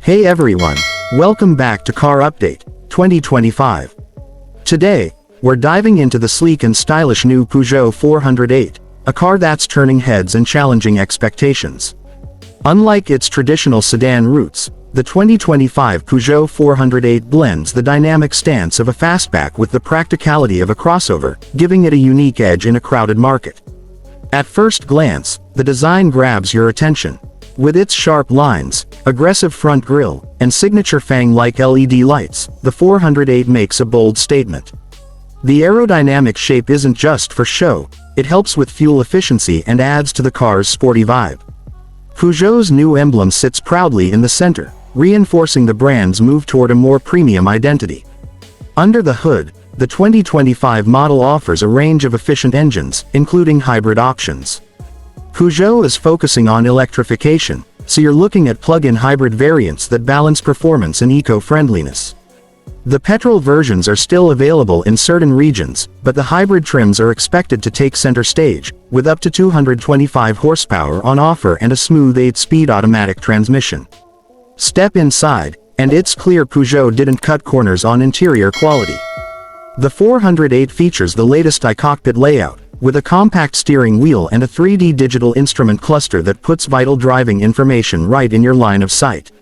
Hey everyone, welcome back to Car Update 2025. Today, we're diving into the sleek and stylish new Peugeot 408, a car that's turning heads and challenging expectations. Unlike its traditional sedan roots, the 2025 Peugeot 408 blends the dynamic stance of a fastback with the practicality of a crossover, giving it a unique edge in a crowded market. At first glance, the design grabs your attention. With its sharp lines, aggressive front grille, and signature fang-like LED lights, the 408 makes a bold statement. The aerodynamic shape isn't just for show, it helps with fuel efficiency and adds to the car's sporty vibe. Peugeot's new emblem sits proudly in the center, reinforcing the brand's move toward a more premium identity. Under the hood, the 2025 model offers a range of efficient engines, including hybrid options. Peugeot is focusing on electrification, so you're looking at plug-in hybrid variants that balance performance and eco-friendliness. The petrol versions are still available in certain regions, but the hybrid trims are expected to take center stage, with up to 225 horsepower on offer and a smooth 8-speed automatic transmission. Step inside, and it's clear Peugeot didn't cut corners on interior quality. The 408 features the latest iCockpit layout, with a compact steering wheel and a 3D digital instrument cluster that puts vital driving information right in your line of sight.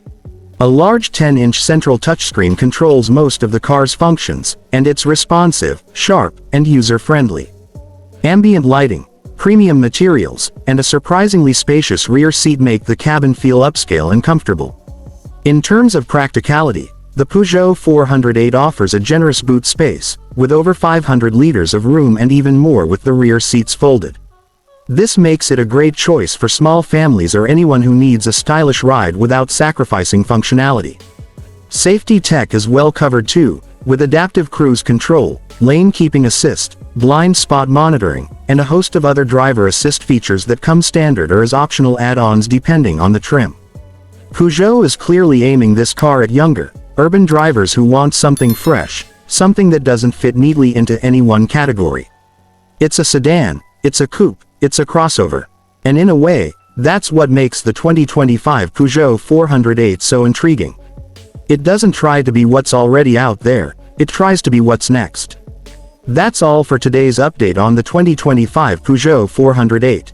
A large 10-inch central touchscreen controls most of the car's functions, and it's responsive, sharp, and user-friendly. Ambient lighting, premium materials, and a surprisingly spacious rear seat make the cabin feel upscale and comfortable. In terms of practicality, the Peugeot 408 offers a generous boot space, with over 500 liters of room and even more with the rear seats folded. This makes it a great choice for small families or anyone who needs a stylish ride without sacrificing functionality. Safety tech is well covered too, with adaptive cruise control, lane keeping assist, blind spot monitoring, and a host of other driver assist features that come standard or as optional add-ons depending on the trim. Peugeot is clearly aiming this car at younger, urban drivers who want something fresh, something that doesn't fit neatly into any one category. It's a sedan, it's a coupe, it's a crossover. And in a way, that's what makes the 2025 Peugeot 408 so intriguing. It doesn't try to be what's already out there, it tries to be what's next. That's all for today's update on the 2025 Peugeot 408.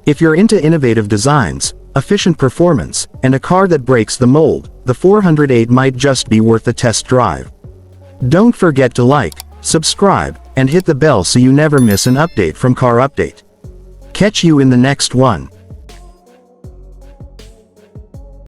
If you're into innovative designs, efficient performance, and a car that breaks the mold, the 408 might just be worth a test drive. Don't forget to like, subscribe, and hit the bell so you never miss an update from Car Update. Catch you in the next one.